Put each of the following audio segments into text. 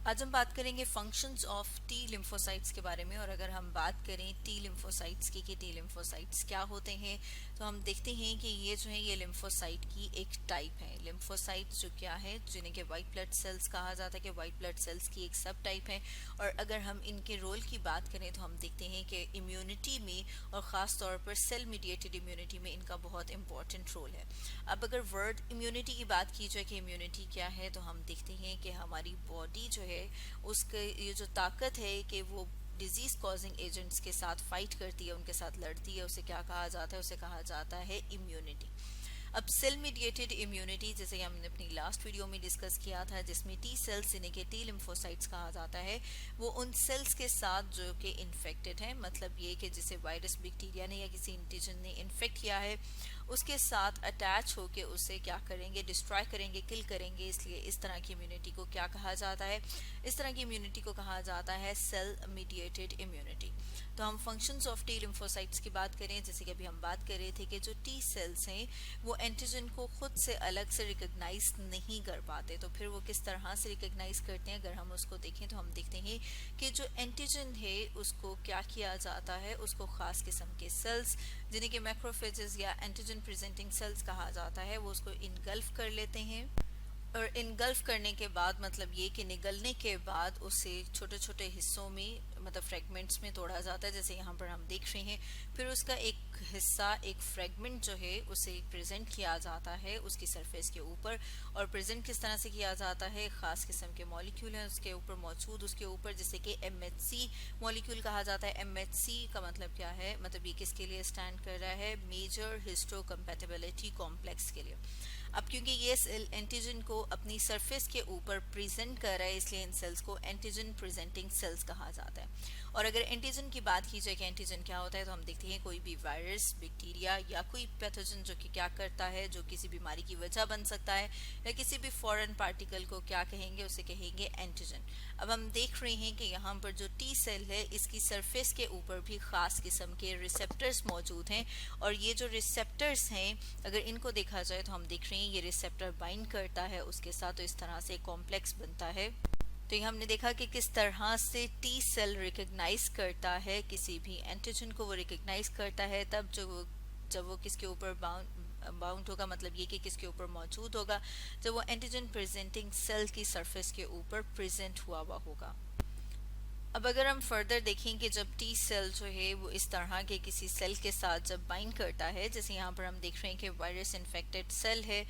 आज हम बात करेंगे फंक्शंस ऑफ टी लिम्फोसाइट्स के बारे में। और अगर हम बात करें टी लिम्फोसाइट्स की कि टी लिम्फोसाइट्स क्या होते हैं, तो हम देखते हैं कि ये जो है ये लिम्फोसाइट की एक टाइप है। लिम्फोसाइट्स जो क्या है, जिन्हें के वाइट ब्लड सेल्स कहा जाता है, कि वाइट ब्लड सेल्स की एक सब टाइप है। और अगर हम इनके रोल की बात करें तो हम देखते हैं कि इम्यूनिटी में और ख़ास तौर पर सेल मीडिएटेड इम्यूनिटी में इनका बहुत इंपॉर्टेंट रोल है। अब अगर वर्ड इम्यूनिटी की बात की जाए कि इम्यूनिटी क्या है, तो हम देखते हैं कि हमारी बॉडी जो है उसके ये जो ताकत है कि वो डिजीज कॉजिंग एजेंट्स के साथ फाइट करती है, उनके साथ लड़ती है, उसे क्या कहा जाता है, उसे कहा जाता है इम्यूनिटी। अब सेल मीडिएटेड इम्यूनिटी, जैसे कि हमने अपनी लास्ट वीडियो में डिस्कस किया था, जिसमें टी सेल्स जिन्हें के टी लिम्फोसाइट्स कहा जाता है, वो उन सेल्स के साथ जो कि इन्फेक्टेड है, मतलब ये कि जिसे वायरस बैक्टीरिया ने या किसी एंटीजन ने इन्फेक्ट किया है, उसके साथ अटैच होकर उसे क्या करेंगे, डिस्ट्रॉय करेंगे, किल करेंगे। इसलिए इस तरह की इम्यूनिटी को क्या कहा जाता है, इस तरह की इम्यूनिटी को कहा जाता है सेल मीडिएटेड इम्यूनिटी। तो हम फंक्शंस ऑफ टी लिम्फोसाइट्स की बात करें, जैसे कि अभी हम बात कर रहे थे कि जो टी सेल्स हैं वो एंटीजन को खुद से अलग से रिकॉग्नाइज नहीं कर पाते। तो फिर वो किस तरह से रिकॉग्नाइज करते हैं, अगर हम उसको देखें तो हम देखते हैं कि जो एंटीजन है उसको क्या किया जाता है, उसको खास किस्म के सेल्स जिन्हें कि मैक्रोफेजेस या एंटीजन प्रेजेंटिंग सेल्स कहा जाता है, वो उसको इनगल्फ कर लेते हैं। और इनगल्फ करने के बाद मतलब ये कि निगलने के बाद उसे छोटे छोटे हिस्सों में, मतलब फ्रेगमेंट्स में तोड़ा जाता है, जैसे यहाँ पर हम देख रहे हैं। फिर उसका एक हिस्सा, एक फ्रेगमेंट जो है उसे प्रेजेंट किया जाता है उसकी सरफेस के ऊपर। और प्रेजेंट किस तरह से किया जाता है, ख़ास किस्म के मॉलिक्यूल हैं उसके ऊपर मौजूद, उसके ऊपर, जैसे कि MHC मॉलिक्यूल कहा जाता है। MHC का मतलब क्या है, मतलब ये किसके लिए स्टैंड कर रहा है, मेजर हिस्टोकम्पैटिबिलिटी कॉम्प्लेक्स के लिए। अब क्योंकि ये सेल एंटीजन को अपनी सरफेस के ऊपर प्रेजेंट कर रहा है, इसलिए इन सेल्स को एंटीजन प्रेजेंटिंग सेल्स कहा जाता है। और अगर एंटीजन की बात की जाए कि एंटीजन क्या होता है, तो हम देखते हैं कोई भी वायरस, बैक्टीरिया या कोई पैथोजन जो कि क्या करता है, जो किसी बीमारी की वजह बन सकता है, या किसी भी फॉरेन पार्टिकल को क्या कहेंगे, उसे कहेंगे एंटीजन। अब हम देख रहे हैं कि यहाँ पर जो टी सेल है इसकी सरफेस के ऊपर भी खास किस्म के रिसेप्टर्स मौजूद हैं। और ये जो रिसेप्टर्स हैं, अगर इनको देखा जाए तो हम देख रहे हैं ये रिसेप्टर बाइंड करता है उसके साथ, तो इस तरह से कॉम्प्लेक्स बनता है। तो ये हमने देखा कि किस तरह से टी सेल रिकग्नाइज करता है किसी भी एंटीजन को, वो रिकग्नाइज करता है तब जब वो किसके ऊपर बाउंड होगा, मतलब ये कि किसके ऊपर मौजूद होगा, जब वो एंटीजन प्रेजेंटिंग सेल की सरफेस के ऊपर प्रेजेंट हुआ होगा। अब अगर हम फर्दर देखें कि जब टी सेल जो है वो इस तरह के किसी सेल के साथ जब बाइंड करता है, जैसे यहाँ पर हम देख रहे हैं कि वायरस इन्फेक्टेड सेल है,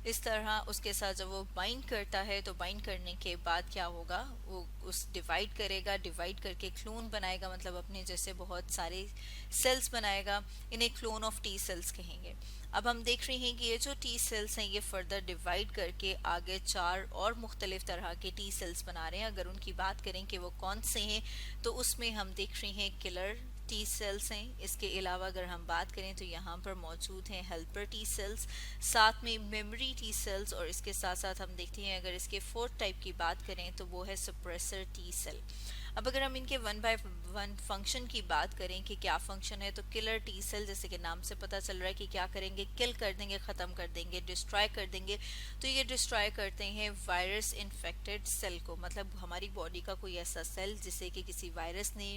इस तरह उसके साथ जब वो बाइंड करता है, तो बाइंड करने के बाद क्या होगा, वो उस डिवाइड करेगा, डिवाइड करके क्लोन बनाएगा, मतलब अपने जैसे बहुत सारे सेल्स बनाएगा। इन्हें क्लोन ऑफ टी सेल्स कहेंगे। अब हम देख रहे हैं कि ये जो टी सेल्स हैं ये फर्दर डिवाइड करके आगे 4 और मुख्तलिफ तरह के टी सेल्स बना रहे हैं। अगर उनकी बात करें कि वो कौन से हैं, तो उसमें हम देख रहे हैं किलर टी सेल्स हैं। इसके अलावा अगर हम बात करें तो यहाँ पर मौजूद हैं हेल्पर टी सेल्स, साथ में मेमोरी टी सेल्स, और इसके साथ साथ हम देखते हैं अगर इसके फोर्थ टाइप की बात करें तो वो है सप्रेसर टी सेल। अब अगर हम इनके वन बाय वन फंक्शन की बात करें कि क्या फंक्शन है, तो किलर टी सेल, जैसे कि नाम से पता चल रहा है कि क्या करेंगे, किल कर देंगे, ख़त्म कर देंगे, डिस्ट्रॉय कर देंगे। तो ये डिस्ट्रॉय करते हैं वायरस इन्फेक्टेड सेल को, मतलब हमारी बॉडी का कोई ऐसा सेल जिसे कि किसी वायरस ने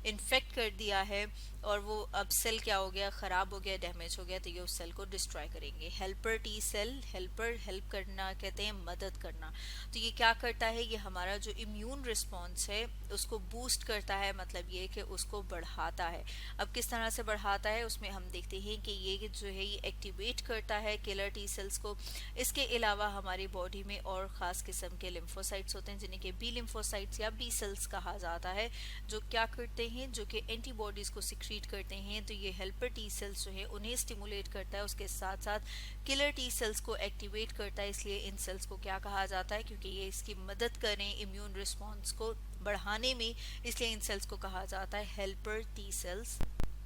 इन्फेक्ट कर दिया है और वो अब सेल क्या हो गया, ख़राब हो गया, डैमेज हो गया, तो ये उस सेल को डिस्ट्रॉय करेंगे। Helper T cell, helper help करना कहते हैं, मदद करना। तो ये क्या करता है, ये हमारा जो इम्यून रिस्पॉन्स है उसको बूस्ट करता है, मतलब ये कि उसको बढ़ाता है। अब किस तरह से बढ़ाता है, उसमें हम देखते हैं कि ये जो है ये एक्टिवेट करता है किलर टी सेल्स को। इसके अलावा हमारी बॉडी में और ख़ास किस्म के लिम्फोसाइट्स होते हैं जिन्हें कि बी लिम्फोसाइट्स या बी सेल्स कहा जाता है, जो क्या करते हैं, जो कि एंटीबॉडीज़ को सिक्रीट करते हैं। तो ये हेल्पर टी सेल्स जो है उन्हें स्टिमुलेट करता है, उसके साथ साथ किलर टी सेल्स को एक्टिवेट करता है। इसलिए इन सेल्स को क्या कहा जाता है, क्योंकि ये इसकी मदद करें इम्यून रिस्पॉन्स को बढ़ाने में, इसलिए इन सेल्स को कहा जाता है हेल्पर टी सेल्स।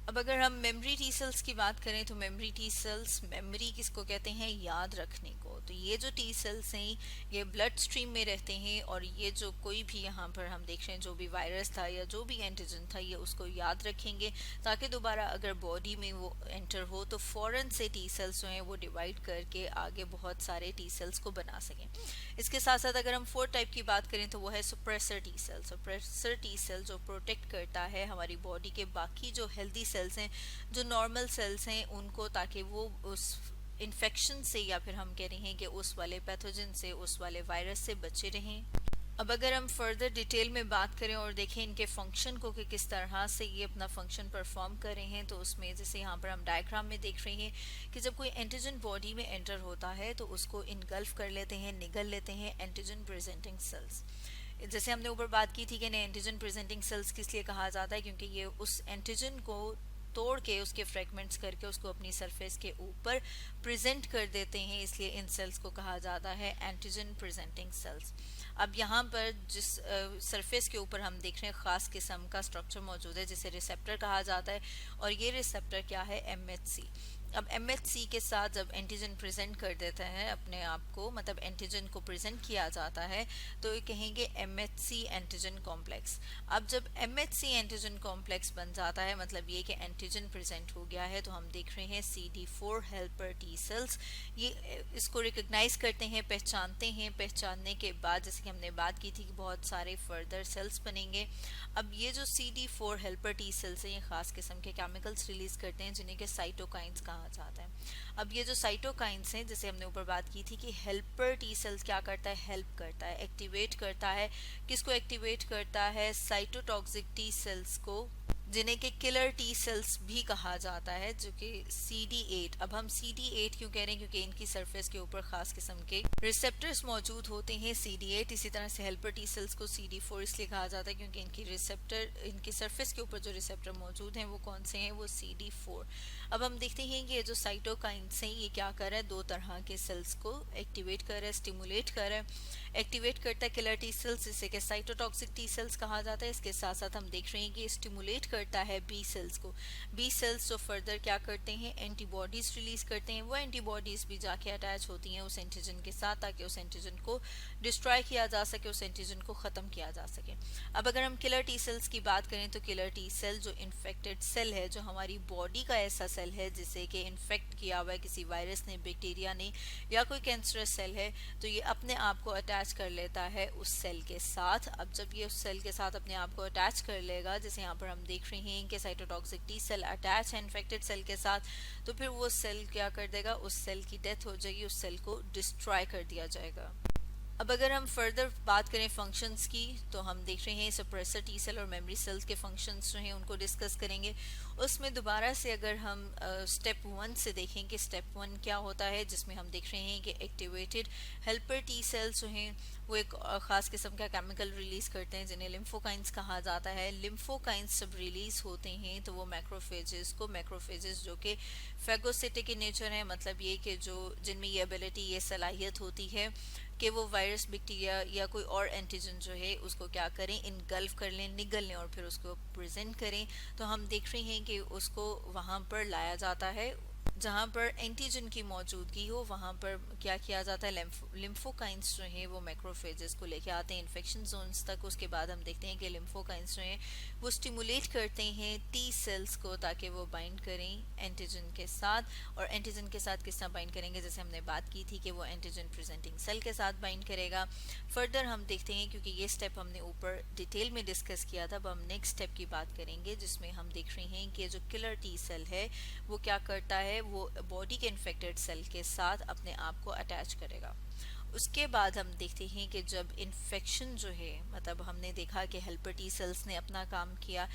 अब अगर हम मेमोरी टी सेल्स की बात करें तो मेमोरी टी सेल्स, मेमोरी किसको कहते हैं, याद रखने को। तो ये जो टी सेल्स हैं ये ब्लड स्ट्रीम में रहते हैं और ये जो कोई भी यहाँ पर हम देख रहे हैं जो भी वायरस था या जो भी एंटीजन था ये उसको याद रखेंगे, ताकि दोबारा अगर बॉडी में वो एंटर हो तो फौरन से टी सेल्स जो हैं वो डिवाइड करके आगे बहुत सारे टी सेल्स को बना सकें। इसके साथ साथ अगर हम फोर्थ टाइप की बात करें तो वो है suppressor T cell. Suppressor T cell जो प्रोटेक्ट करता है हमारी बॉडी के बाकी जो हेल्दी सेल्स हैं, जो नॉर्मल सेल्स हैं उनको, ताकि वो उस इन्फेक्शन से या फिर हम कह रहे हैं कि उस वाले पैथोजन से, उस वाले वायरस से बचे रहें। अब अगर हम फर्दर डिटेल में बात करें और देखें इनके फंक्शन को कि किस तरह से ये अपना फंक्शन परफॉर्म कर रहे हैं, तो उसमें जैसे यहाँ पर हम डायग्राम में देख रहे हैं कि जब कोई एंटीजन बॉडी में एंटर होता है तो उसको इनगल्फ कर लेते हैं, निगल लेते हैं एंटीजन प्रेजेंटिंग सेल्स। जैसे हमने ऊपर बात की थी कि एंटीजन प्रेजेंटिंग सेल्स किस लिए कहा जाता है, क्योंकि ये उस एंटीजन को तोड़ के उसके फ्रेगमेंट्स करके उसको अपनी सरफेस के ऊपर प्रेजेंट कर देते हैं, इसलिए इन सेल्स को कहा जाता है एंटीजन प्रेजेंटिंग सेल्स। अब यहाँ पर जिस सरफेस के ऊपर हम देख रहे हैं ख़ास किस्म का स्ट्रक्चर मौजूद है जिसे रिसेप्टर कहा जाता है, और ये रिसेप्टर क्या है, एमएचसी। अब एमएचसी के साथ जब एंटीजन प्रेजेंट कर देता है अपने आप को, मतलब एंटीजन को प्रेजेंट किया जाता है, तो ये कहेंगे एमएचसी एंटीजन कॉम्प्लेक्स। अब जब एमएचसी एंटीजन कॉम्प्लेक्स बन जाता है मतलब ये कि एंटीजन प्रेजेंट हो गया है, तो हम देख रहे हैं CD4 हेल्पर टी सेल्स ये इसको रिकग्नाइज करते हैं, पहचानते हैं। पहचानने के बाद जैसे कि हमने बात की थी कि बहुत सारे फर्दर सेल्स बनेंगे। अब ये जो CD4 हेल्पर टी सेल्स हैं ये खास किस्म के केमिकल्स रिलीज करते हैं जिन्हें के साइटोकाइंस कहा जाता है। अब ये जो साइटोकाइंस हैं, जैसे हमने ऊपर बात की थी कि हेल्पर टी सेल्स क्या करता है, हेल्प करता है, एक्टिवेट करता है। किसको एक्टिवेट करता है, साइटोटॉक्सिक टी सेल्स को, जिन्हें के किलर टी सेल्स भी कहा जाता है, जो कि CD8। अब हम CD8 क्यों कह रहे हैं, क्योंकि इनकी सरफेस के ऊपर खास किस्म के रिसेप्टर्स मौजूद होते हैं CD8। इसी तरह से हेल्पर टी सेल्स को CD4 इसलिए कहा जाता है क्योंकि इनकी रिसेप्टर, इनकी सरफेस के ऊपर जो रिसेप्टर मौजूद हैं वो कौन से हैं, वो CD4। अब हम देखते हैं कि ये जो साइटोकाइंस हैं ये क्या कर रहा है, दो तरह के सेल्स को एक्टिवेट कर रहा है, स्टिमुलेट कर रहा है। एक्टिवेट करता है किलर टी सेल्स जिसे कि साइटोटॉक्सिक टी सेल्स कहा जाता है। इसके साथ साथ हम देख रहे हैं कि स्टिमुलेट करता है बी सेल्स को। बी सेल्स जो फर्दर क्या करते हैं, एंटीबॉडीज रिलीज करते हैं। वो एंटीबॉडीज भी जाके अटैच होती हैं उस एंटीजन के साथ, ताकि उस एंटीजन को डिस्ट्रॉय किया जा सके, उस एंटीजन को खत्म किया जा सके। अब अगर हम किलर टी सेल्स की बात करें तो किलर टी सेल जो इन्फेक्टेड सेल है, जो हमारी बॉडी का ऐसा सेल है जिसे कि इन्फेक्ट किया हुआ है किसी वायरस ने, बैक्टीरिया ने, या कोई कैंसरस सेल है, तो ये अपने आप को अटैच कर लेता है उस सेल के साथ। अब जब ये उस सेल के साथ अपने आप को अटैच कर लेगा, जैसे यहाँ पर हम देख रहे हैं कि साइटोटॉक्सिक टी सेल अटैच है इन्फेक्टेड सेल के साथ, तो फिर वो सेल क्या कर देगा, उस सेल की डेथ हो जाएगी, उस सेल को डिस्ट्रॉय कर दिया जाएगा। अब अगर हम फर्दर बात करें फंक्शंस की, तो हम देख रहे हैं सप्रेसर टी सेल और मेमोरी सेल्स के फंक्शंस जो हैं उनको डिस्कस करेंगे। उसमें दोबारा से अगर हम स्टेप 1 से देखें कि स्टेप 1 क्या होता है, जिसमें हम देख रहे हैं कि एक्टिवेटेड हेल्पर टी सेल्स जो हैं वो एक ख़ास किस्म का केमिकल रिलीज करते हैं जिन्हें लिम्फोकाइंस कहा जाता है। लिम्फोकाइंस जब रिलीज होते हैं तो वो मैक्रोफेजेस जो कि फेगोसिटिक in नेचर है, मतलब ये कि जो जिनमें ये एबिलिटी, ये सलाहियत होती है कि वो वायरस, बैक्टीरिया या कोई और एंटीजन जो है उसको क्या करें, इनगल्फ कर लें, निगल लें और फिर उसको प्रेजेंट करें। तो हम देख रहे हैं कि उसको वहाँ पर लाया जाता है जहाँ पर एंटीजन की मौजूदगी हो, वहाँ पर क्या किया जाता है, लिम्फोकाइंस जो हैं वो मैक्रोफेजेस को लेके आते हैं इन्फेक्शन जोन्स तक। उसके बाद हम देखते हैं कि लिम्फोकाइंस जो हैं वो स्टिमुलेट करते हैं टी सेल्स को ताकि वो बाइंड करें एंटीजन के साथ। और एंटीजन के साथ किस तरह बाइंड करेंगे, जैसे हमने बात की थी कि वो एंटीजन प्रेजेंटिंग सेल के साथ बाइंड करेगा। फर्दर हम देखते हैं, क्योंकि ये स्टेप हमने ऊपर डिटेल में डिस्कस किया था, अब हम नेक्स्ट स्टेप की बात करेंगे जिसमें हम देख रहे हैं कि जो किलर टी सेल है वो क्या करता है, वो बॉडी के इन्फेक्टेड सेल के साथ अपने आप को अटैच करेगा। उसके बाद हम देखते हैं कि जब इन्फेक्शन जो है, मतलब हमने देखा कि हेल्पर टी सेल्स ने अपना काम किया,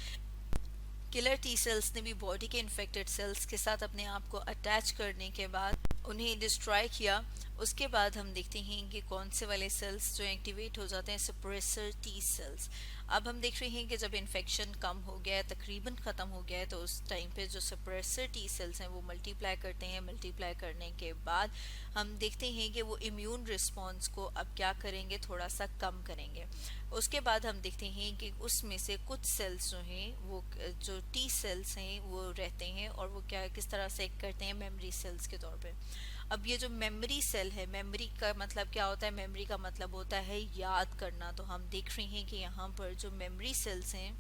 किलर टी सेल्स ने भी बॉडी के इन्फेक्टेड सेल्स के साथ अपने आप को अटैच करने के बाद उन्हें डिस्ट्रॉय किया। उसके बाद हम देखते हैं कि कौन से वाले सेल्स जो एक्टिवेट हो जाते हैं, सप्रेसर टी सेल्स। अब हम देख रहे हैं कि जब इन्फेक्शन कम हो गया है, तकरीबन ख़त्म हो गया है, तो उस टाइम पे जो सप्रेसर टी सेल्स हैं वो मल्टीप्लाई करते हैं। मल्टीप्लाई करने के बाद हम देखते हैं कि वो इम्यून रिस्पॉन्स को अब क्या करेंगे, थोड़ा सा कम करेंगे। उसके बाद हम देखते हैं कि उसमें से कुछ सेल्स जो हैं वो जो टी सेल्स हैं वो रहते हैं, और वो क्या किस तरह से एक्ट करते हैं, मेमोरी सेल्स के तौर पे। अब ये जो मेमोरी सेल है, मेमोरी का मतलब क्या होता है, मेमोरी का मतलब होता है याद करना। तो हम देख रहे हैं कि यहाँ पर जो मेमोरी सेल्स हैं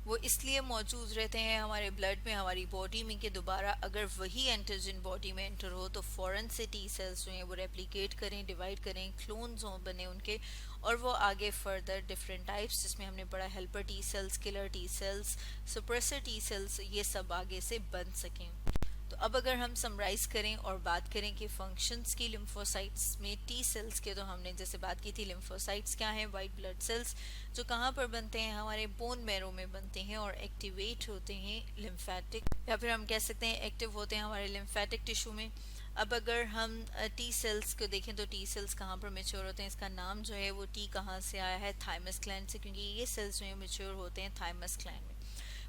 वो इसलिए मौजूद रहते हैं हमारे ब्लड में, हमारी बॉडी में, कि दोबारा अगर वही एंटीजन बॉडी में एंटर हो तो फौरन से टी सेल्स जो हैं वो रेप्लिकेट करें, डिवाइड करें, क्लोन्स हों बने उनके, और वो आगे फर्दर डिफरेंट टाइप्स जिसमें हमने पढ़ा helper T cells, killer T cells, suppressor T cells, ये सब आगे से बन सकें। तो अब अगर हम समराइज करें और बात करें कि फंक्शंस की लिम्फोसाइट्स में टी सेल्स के, तो हमने जैसे बात की थी लिम्फोसाइट्स क्या हैं, वाइट ब्लड सेल्स जो कहाँ पर बनते हैं, हमारे बोन मैरो में बनते हैं और एक्टिवेट होते हैं लिम्फेटिक, या फिर हम कह सकते हैं एक्टिव होते हैं हमारे लिम्फेटिक टिश्यू में। अब अगर हम टी सेल्स को देखें तो टी सेल्स कहाँ पर मेच्योर होते हैं, इसका नाम जो है वो टी कहाँ से आया है, थाइमस ग्लैंड से, क्योंकि ये सेल्स जो है मेच्योर होते हैं थाइमस ग्लैंड में।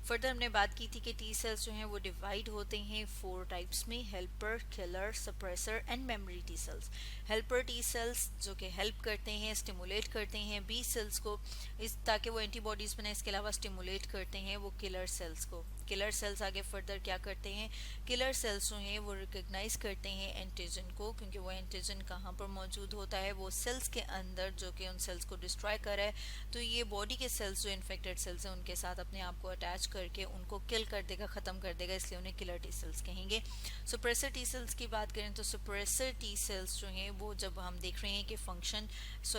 फर्दर हमने बात की थी कि टी सेल्स जो हैं वो डिवाइड होते हैं 4 टाइप्स में, helper, killer, suppressor and memory T cells. Helper T cells जो कि हेल्प करते हैं, स्टिमुलेट करते हैं बी सेल्स को, इस ताकि वो एंटीबॉडीज बनाए, इसके अलावा स्टिमुलेट करते हैं वो किलर सेल्स को। किलर सेल्स आगे फर्दर क्या करते हैं, किलर सेल्स जो हैं वो रिकग्नाइज करते हैं एंटीजन को, क्योंकि वो एंटीजन कहाँ पर मौजूद होता है, वो सेल्स के अंदर जो कि उन सेल्स को डिस्ट्रॉय कर रहा है। तो ये बॉडी के सेल्स जो इन्फेक्टेड सेल्स हैं उनके साथ अपने आप को अटैच करके उनको किल कर देगा, ख़त्म कर देगा, इसलिए उन्हें किलर टी सेल्स कहेंगे। सुप्रेसर टी सेल्स की बात करें तो सुप्रेसर टी सेल्स जो हैं वो जब हम देख रहे हैं कि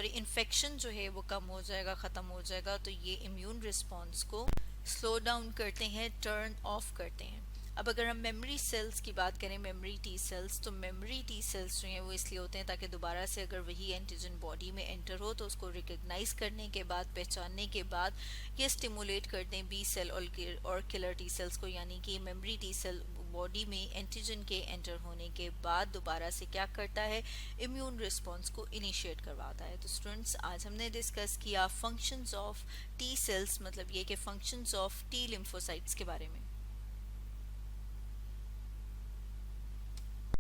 इन्फेक्शन जो है वो कम हो जाएगा, ख़त्म हो जाएगा, तो ये इम्यून रिस्पॉन्स को स्लो डाउन करते हैं, टर्न ऑफ करते हैं। अब अगर हम मेमोरी सेल्स की बात करें, मेमोरी टी सेल्स, तो मेमोरी टी सेल्स जो हैं वो इसलिए होते हैं ताकि दोबारा से अगर वही एंटीजन बॉडी में एंटर हो तो उसको रिकग्नाइज करने के बाद, पहचानने के बाद ये स्टिमुलेट कर दें बी सेल और किलर टी सेल्स को, यानी कि मेमोरी टी सेल बॉडी में एंटीजन के एंटर होने के बाद दोबारा से क्या करता है, इम्यून रिस्पॉन्स को इनिशिएट करवाता है। तो स्टूडेंट्स, आज हमने डिस्कस किया फंक्शंस ऑफ टी सेल्स, मतलब ये कि फंक्शंस ऑफ टी लिम्फोसाइट्स के बारे में।